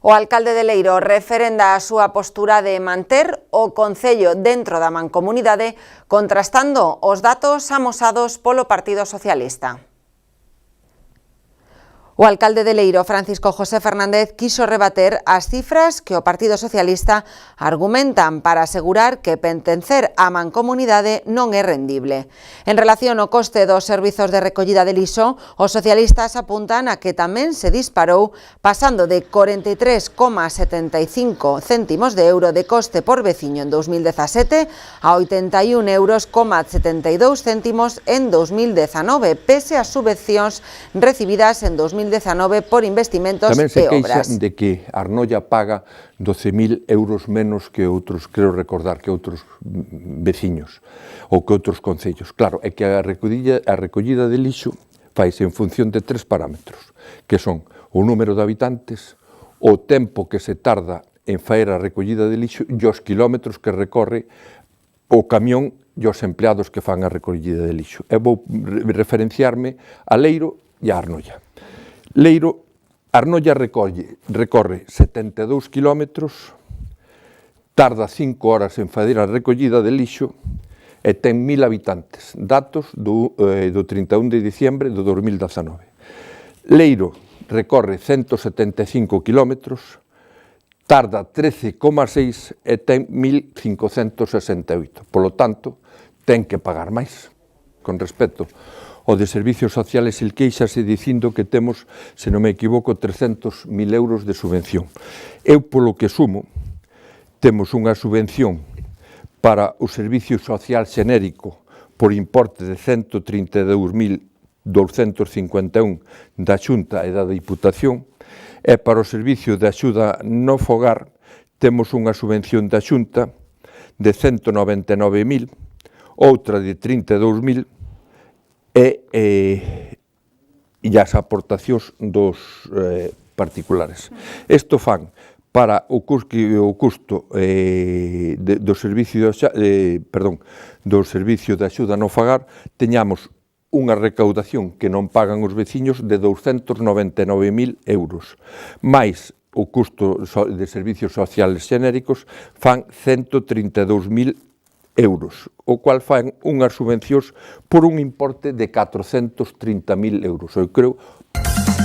O alcalde de Leiro referenda a súa postura de manter o concello dentro da mancomunidade, contrastando os datos amosados polo Partido Socialista. O alcalde de Leiro, Francisco José Fernández, quiso rebater as cifras que o Partido Socialista argumentan para asegurar que pertencer á mancomunidade non é rendible. En relación ao coste dos servizos de recollida de lixo, os socialistas apuntan a que tamén se disparou, pasando de 43,75 céntimos de euro de coste por veciño en 2017 a 81,72 céntimos en 2019, pese ás subvencións recibidas en 2019 por investimentos e obras. Tamén se queixan de que Arnoia paga 12.000 euros menos que outros, creo recordar, que outros veciños ou que outros concellos. Claro, é que a recollida de lixo faise en función de 3 parámetros, que son o número de habitantes, o tempo que se tarda en faer a recollida de lixo e os kilómetros que recorre o camión e os empleados que fan a recollida de lixo. E vou referenciarme a Leiro e a Arnoia. Leiro, Arnoia recorre 72 kilómetros, tarda 5 horas en fazer a recollida de lixo e ten 1.000 habitantes, datos do 31 de diciembre do 2019. Leiro recorre 175 kilómetros, tarda 13,6 e ten 1.568. Polo tanto, ten que pagar máis con respecto o de Servicios Sociales. El queixase dicindo que temos, se non me equivoco, 300.000 euros de subvención. Eu, polo que sumo, temos unha subvención para o Servicio Social Xenérico por importe de 132.251 da Xunta e da Diputación, e para o Servicio de Axuda no Fogar temos unha subvención da Xunta de 199.000, outra de 32.000, e as aportacións dos particulares. Isto fan para o custo do servicio de axuda no fogar, teñamos unha recaudación que non pagan os veciños de 299.000 euros, máis o custo de servicios sociales xenéricos fan 132.000 euros, o cual fan unhas subvencións por un importe de 430.000 euros. Eu creo